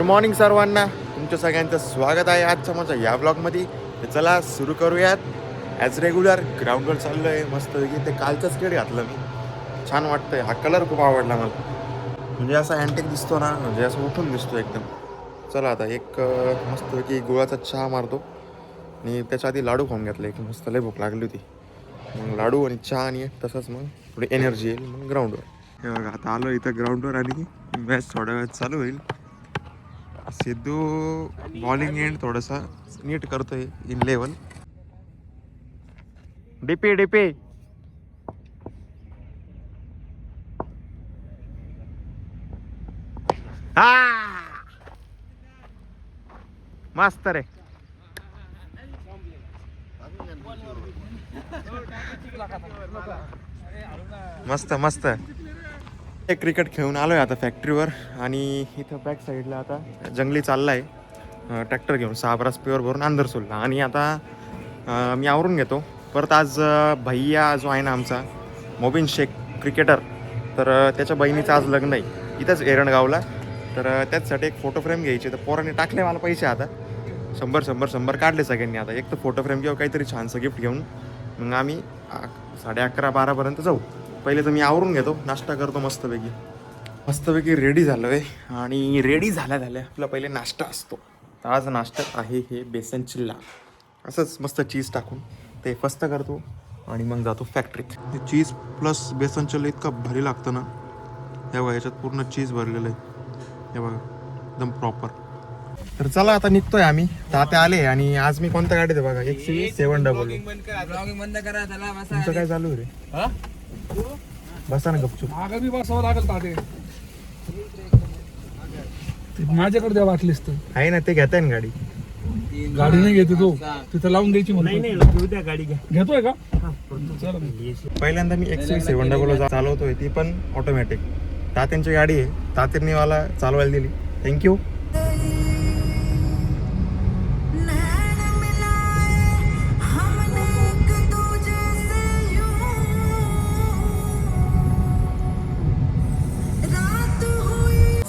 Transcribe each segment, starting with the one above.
Good morning सर्वांना, तुमच्या सगळ्यांचं स्वागत आहे आजच्या माझ्या या ब्लॉगमध्ये. तर चला सुरू करूयात. ॲज रेग्युलर ग्राउंडवर चाललो आहे मस्तपैकी. ते कालचंच स्केट घातलं मी, छान वाटतंय. हा कलर खूप आवडला मला, म्हणजे असा अँटिक दिसतो ना, म्हणजे असं उठून दिसतो एकदम. चला आता एक मस्तपैकी गुळाचा चहा मारतो आणि त्याच्या आधी लाडू खाऊन घेतला. एक मस्त लय भूक लागली होती, मग लाडू आणि चहा आणि तसंच मग थोडी एनर्जी येईल मग ग्राउंडवर. हे बघा आता आलो इथं ग्राउंडवर आणि मॅच थोड्या वेळात चालू होईल. सिद्धू बॉलिंग एंड थोडासा नीट करतोय इन लेवल. डीपी डीपी हा मस्त रे, मस्त मस्त. एक क्रिकेट खेळून आलोय आता फॅक्टरीवर आणि इथं बॅक साईडला आता जंगली चाललाय ट्रॅक्टर घेऊन 6 स्पीवर भरून अंदरसूलला. आणि आता मी आवरून घेतो परत. आज भैया जो आहे ना आमचा मोबिन शेख क्रिकेटर, तर त्याच्या बहिणीचं आज लग्न आहे इथंच एरणगावला. तर त्याचसाठी एक फोटो फ्रेम घ्यायची. तर पोरांनी टाकले मला पैसे आता 100 काढले सगळ्यांनी. आता एक तर फोटो फ्रेम किंवा काहीतरी छानसं गिफ्ट घेऊन मग आम्ही 11:30-12पर्यंत जाऊ. पहिले तर मी आवरून घेतो, नाश्ता करतो मस्तपैकी रेडी झालो आहे. आणि रेडी झाल्या आपला पहिले नाश्ता असतो. तर आज नाश्त्यात आहे हे बेसन चिल्ला, असंच मस्त चीज टाकून ते फस्त करतो आणि मग जातो फॅक्टरीत. हे चीज प्लस बेसन चिल्ला इतकं भारी लागतं ना. हे बघा याच्यात पूर्ण चीज भरलेलं आहे, हे बघा एकदम प्रॉपर. तर चला आता निघतोय आम्ही. तात्या आले आणि आज मी कोणत्या गाडीत आहे बघा, XUV700. तुमचं काय चालू आहे रे? बसा ना गपचूप. मागं बी बसावं लागेल ताते. माझ्याकडे द्या वाटलीस तर आहे ना, ते घेताय ना गाडी. गाडी नाही घेते तो, तिथं लावून द्यायची म्हणून. नाही गाडी घ्या. घेतोय का? पहिल्यांदा मी XUV700 चालवतोय, ती पण ऑटोमॅटिक. तात्यांची गाडी आहे, तात्यांनी मला चालवायला दिली. थँक्यू.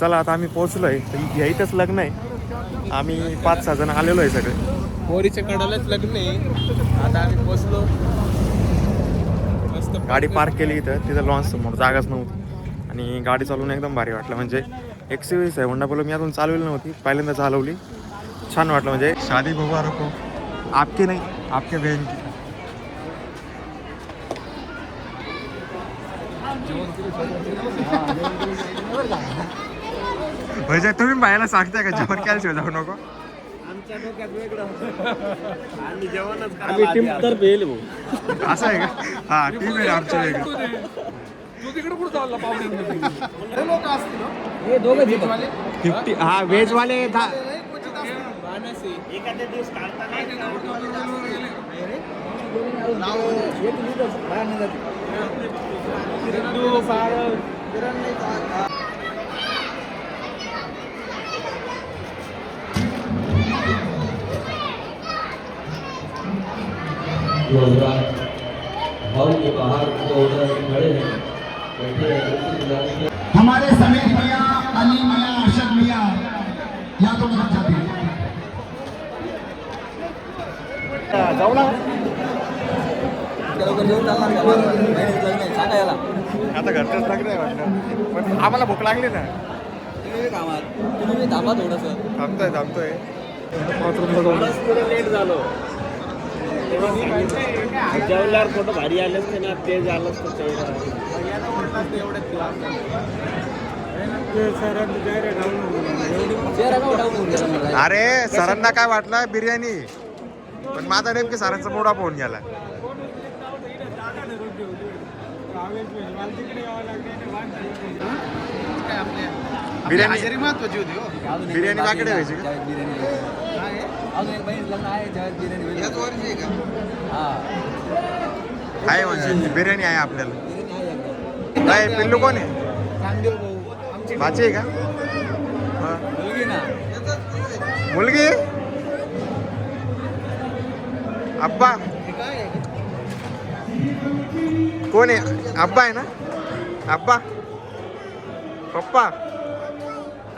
चला आता आम्ही पोहोचलोय. इथंच लग्न आहे. आम्ही 5-6 जण आलेलो आहे सगळे. पोरीच्या कडालाच लग्न आहे. आता आम्ही पोचलो. मस्त गाडी पार्क केली इथं, तिथं लॉन्च समोर जागाच नव्हती आणि गाडी चालवून एकदम भारी वाटलं. म्हणजे XUV700 मी अजून चालवली नव्हती, पहिल्यांदा चालवली. छान वाटलं. म्हणजे शादी मुबारक हो. आपके नाही, आपके बहन की. म्हणजे तुम्ही बायला सांगताय का जेवण केल्याशिवाय जाऊ नको? आमच्या डोक्यात वेगळं आणि जेवणच आम्ही टीम तर बेल असं आहे का? हा, टीम आहे आमच्या वेगळी. तू तिकडे कुठं चालला पाहुण्यांमध्ये? हे दोघं 50. हा, व्हेज वाले एखाद्या दिवस हमारे समीर भैया, अली मियाँ, अरशद मियाँ या तो मतलब जाते हैं. जाऊ ना सांगा याला आता घरच्याच लागले वाटतं, पण आम्हाला भूक लागली ना. तुम्ही थांबा थोडंसं. थांबतोय. लेट झालो. जेवल्यावर फोटो भारी आले असते ना, ते झालं असतं. अरे सरांना काय वाटलं बिर्याणी, पण माझा नेमके सरांचा मोडा पोहून गेला. बिर्याणी महत्वाची होती हो. बिर्याणी बाकडे व्हायची का? आहे म्हणजे बिर्याणी आहे आपल्याला. काय पिल्लू कोण आहे? भाची आहे का? मुलगी? अब्बा कोण आहे? अब्बा आहे ना? अब्बा पप्पा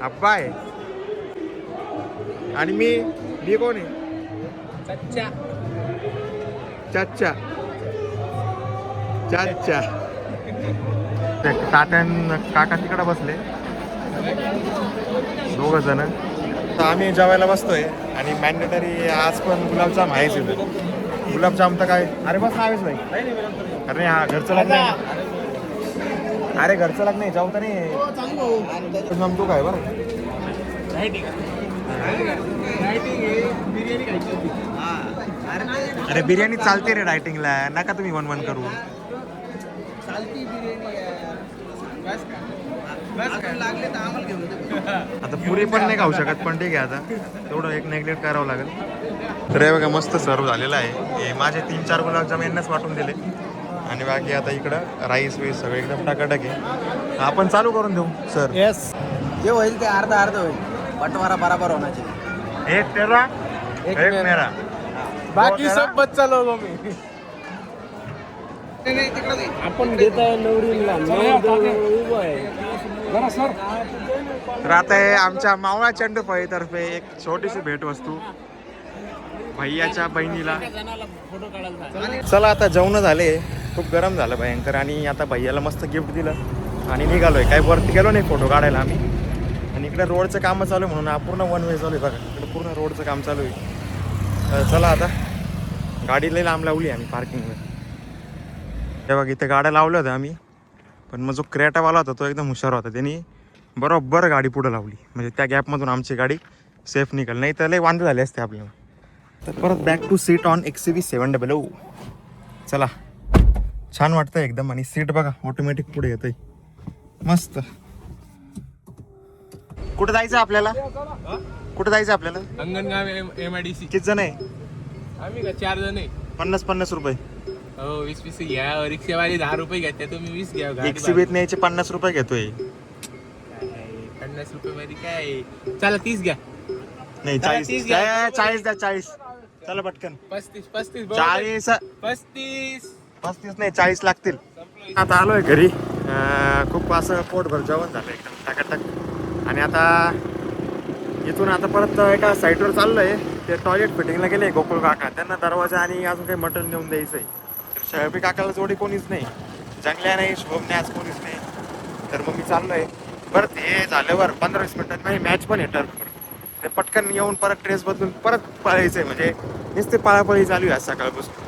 अब्बा आहे. आणि मी कोण आहे? कच्चा चाचा चाचा. तात्यान काका तिकडे बसले 2 जण. तर आम्ही जेवायला बसतोय आणि मॅन्डेटरी आज पण गुलाबजाम आहेच इथं. गुलाबजाम तर काय, अरे बस आहेच भाई. अरे हा घरचं लग्न आहे. अरे घरचं लग्न आहे, जाऊ तर नाही जमतो काय बरं. अरे बिर्याणी चालते रे डायटिंगला, नका तुम्ही वन करू. आता पुरी पण नाही खाऊ शकत, पण ठीक आहे आता तेवढं एक नेग्लेक्ट करावं लागेल. तर हे बघा मस्त सर्व झालेलं आहे. हे माझे 3-4 गुलाबजाम यांनाच वाटून दिले आणि बाकी आता इकडं राईस वीस सगळं एकदम टाकाटाक आहे. आपण चालू करून देऊ सर. यस जे होईल ते अर्धा होईल. बटवारा बराबर होना चाहिए. एक तेरा एक मेरा. बाकी सब बच्चा लोगों में. आपण देता नवरीला उभं आहे. जरा सर तर आता हे आमच्या मावळा चंडूफळीतर्फे एक छोटीशी भेटवस्तू भैयाच्या बहिणीला. चला आता जेवण झाले, खूप गरम झालं भयंकर आणि आता भैयाला मस्त गिफ्ट दिलं आणि निघालोय. काही वरती गेलो नाही फोटो काढायला आम्ही. आणि इकडे रोडचं कामं चालू आहे म्हणून पूर्ण वन वे चालू आहे बघा. इकडे पूर्ण रोडचं काम चालू आहे. चला आता गाडी लई लांब लावली आम्ही पार्किंगवर. हे बघ इथे गाड्या लावल्या होत्या आम्ही, पण मग जो क्रेटावाला होता तो एकदम हुशार होता. त्यांनी बरोबर गाडी पुढं लावली, म्हणजे त्या गॅपमधून आमची गाडी सेफ निघाल, नाही तर लई वांदे झाले असते आपल्याला. तर परत back to seat on XUV 700. चला छान वाटतं एकदम. आणि सीट बघा ऑटोमॅटिक पुढे येतंय मस्त. कुठं जायचं आपल्याला? कुठं जायचं आपल्याला? अंगणगाव MIDC. किती जण आहे? आम्ही का 4 जण आहे. 50 रुपये. हो 20 घ्या. रिक्षावाली 10 रुपये घेते, तुम्ही 20 घ्या. XUV न्यायचे 50 रुपये घेतोय. 50 रुपये मध्ये काय? चला 30 घ्या. नाही 40 द्या. 40 चला पटकन. 35 40 35 नाही 40 लागतील. आता आलोय घरी. खूप असं पोटभर जेवण झालं एकदम टाकाटाक. आणि आता इथून आता परत एका साईटवर चाललोय. ते टॉयलेट फिटिंगला गेले गोकुळ काका, त्यांना दरवाजा आणि अजून काही मटण नेऊन द्यायचंय. तर शहबी काकाला जोडी कोणीच नाही, जंगल्या नाही, शुभमने आज कोणीच नाही. तर मग मी चाललोय. परत हे झाल्यावर 15-20 मिनिटात माझी मॅच पण आहे टर्फवर. ते पटकन येऊन परत ड्रेस बदलून परत पळायचंय, म्हणजे नुसते पळापळी चालू आहे आज सकाळपासून.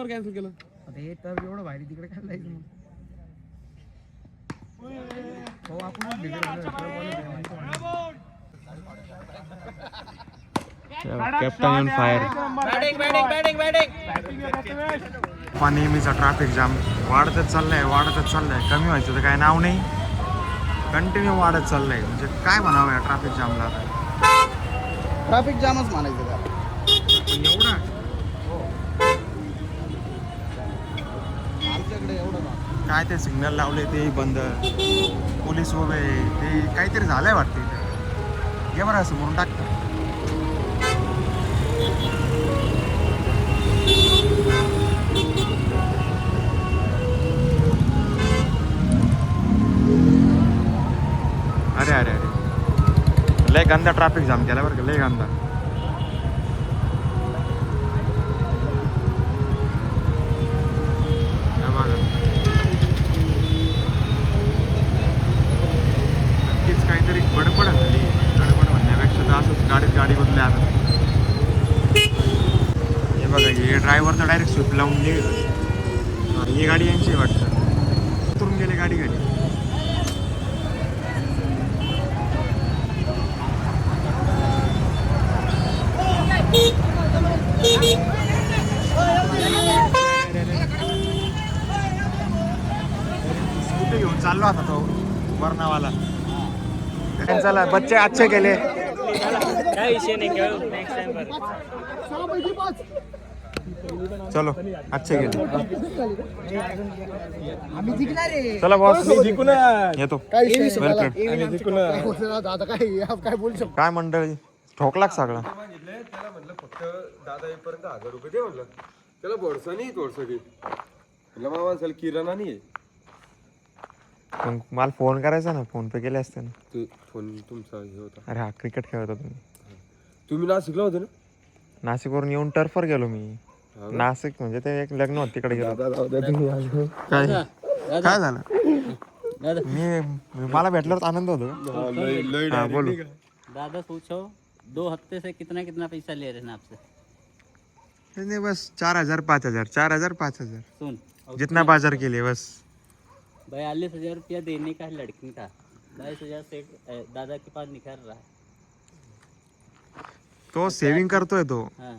कॅन्सल केलं. एवढं भारी तिकडे काय जायचं मग. Captain on fire. नेहमीचा ट्रॅफिक जाम वाढतच चाललाय, कमी व्हायचं तर काय नाव नाही, कंटिन्यू वाढत चाललंय. म्हणजे काय म्हणावं या ट्रॅफिक जामला आता. ट्रॅफिक जामच म्हणायचं का? पण एवढा आमच्याकडे एवढं ना. काय ते सिग्नल लावले ते बंद, पोलीस उभे, ते काहीतरी झालंय वाटते. घे बरं असं म्हणून टाकतं. अरे अरे अरे लय गंदा ट्रॅफिक जाम केला बरं का, लय गंदा. नक्कीच काहीतरी गडबड झाली. गडबड म्हणण्यापेक्षा तर असंच गाडी बदलली आता. हे बघा हे ड्रायव्हर तर डायरेक्ट स्विफ्ट लावून गेली. ही गाडी यांची वाटतं, उतरून गेले गाडी घरी. स्कूटी घेऊन चाललो आता तो बर्नावाला. चला बच्चे अच्छे केले. काय विषय नाही, नेक्स्ट टाइम चलो अच्छे गेले. आम्ही जिंकणार आहे. चला बॉस येतो. काय काय बोलू शकतो. काय मंडळी ठोकला सगळा. त्याला म्हणलं फक्त दादा येईपर्यंत 1000 रुपये दे म्हणलं. त्याला भरसा नाही थोडसं की म्हणलं मामा चल किराणा नाही मग मला फोन करायचा ना, फोन पे केले असते ना. ते फोन तुमचा हे होता. अरे हा क्रिकेट खेळत होतो मी. तुम्ही नाशिकला होते ना? नाशिकवरून येऊन टर्फवर गेलो मी. नाशिक म्हणजे ते एक लग्न होतं तिकडे गेलो. काय काय झालं? मला भेटल्यावर आनंद होतो. हा, बोलू. दादा पूछो 2 हफ्ते से कितना कितना पैसा ले रहे हैं आपसे? नहीं बस 4,000 5,000 4,000 5,000 सुन जितना बाजार के लिए बस. 42,000 रुपया देने का है लड़की का, 22,000 से दादा के पास निकल रहा है. तो सेविंग करतोय तो, हाँ,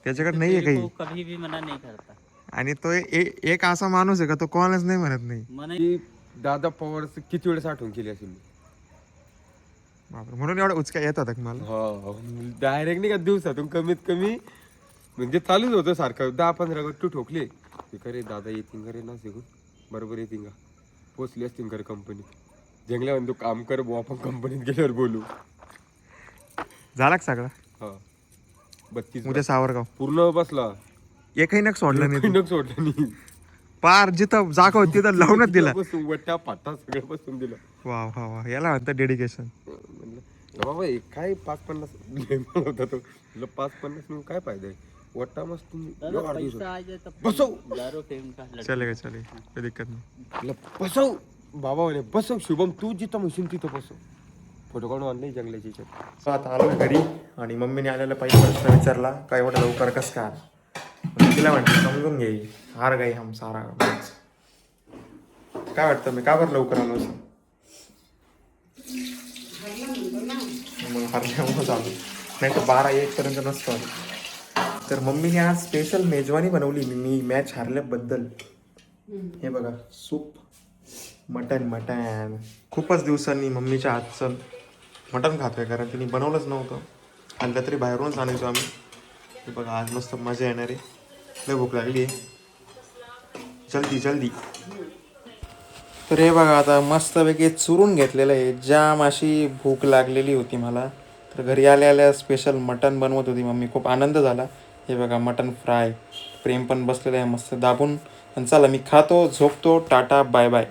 त्याच्याकडे नाहीये तेरे काही. को कभी भी मना नहीं करता. आणि तो एक असा माणूस आहे का तो कोणालाच नाही म्हणत नाही. मना की दादा पवार किती वेळेस आठवण केली असेल मी. बापरे, म्हणून एवढा उचका येत होता का मला. हो डायरेक्ट नाही का दिवसातून कमीत कमी म्हणजे चालूच होतं सारखं 10-15 गट्टू ठोकले की खरे दादा येतील घरे ना शिकून बरोबर येतील का पोचली असतील घरी कंपनीत जंगल्या म्हणतो काम कर बुवा आपण कंपनीत गेल्यावर बोलू. झाला का सगळा? हा 32 उद्या सावरगाव पूर्ण बसला एकही नक सोडलं नाही तू. नक सोडलं नाही. पार जिथं जागा होती तिथं लावूनच दिला. बसून वट्या पाटा सगळं बसून दिलं. वा वा वा, याला म्हणतं डेडिकेशन. म्हणलं बाबा हे काय 5-50 होता तो 5-50 म्हणून काय फायदा आहे वट्टा मस्त दादा पैसा आ जाए तब बसव दारू फेम का लड़का. चलेगा चलेगा, कोई दिक्कत नाही. बसव बाबा म्हणे बसव शुभम तू जिथं म्हणशील तिथं बसव. फोटो काढून आणले जंगलाच्या याच्यात. So, आता आलो घरी आणि मम्मीने आलेला पहिला प्रश्न विचारला काय एवढं लवकर कस काय आला? मग तिला म्हटलं समजून घे, हार गई हम सारा match. काय वाटतं मी का बरं लवकर आलो असं? मग हरल्यामुळे आलो, नाही तर 12-1 पर्यंत नसतो आलो. तर मम्मीने आज स्पेशल मेजवानी बनवली मी मॅच हारल्याबद्दल. हे बघा सूप, मटन खूपच दिवसांनी मम्मीच्या हातचं मटण खातोय, कारण तिने बनवलंच नव्हतं. खाल्लं तरी बाहेरूनच आणायचो आम्ही. हे बघा आज मस्त मजा येणार आहे. लय भूक लागली आहे, जल्दी जल्दी. तर हे बघा आता मस्तपैकी चुरून घेतलेलं आहे. जाम अशी भूक लागलेली होती मला, तर घरी आल्या आल्या स्पेशल मटण बनवत होती मम्मी. खूप आनंद झाला. हे बघा मटण फ्राय, प्रेम पण बसलेलं आहे मस्त दाबून. आणि चला मी खातो, झोपतो, टाटा बाय बाय.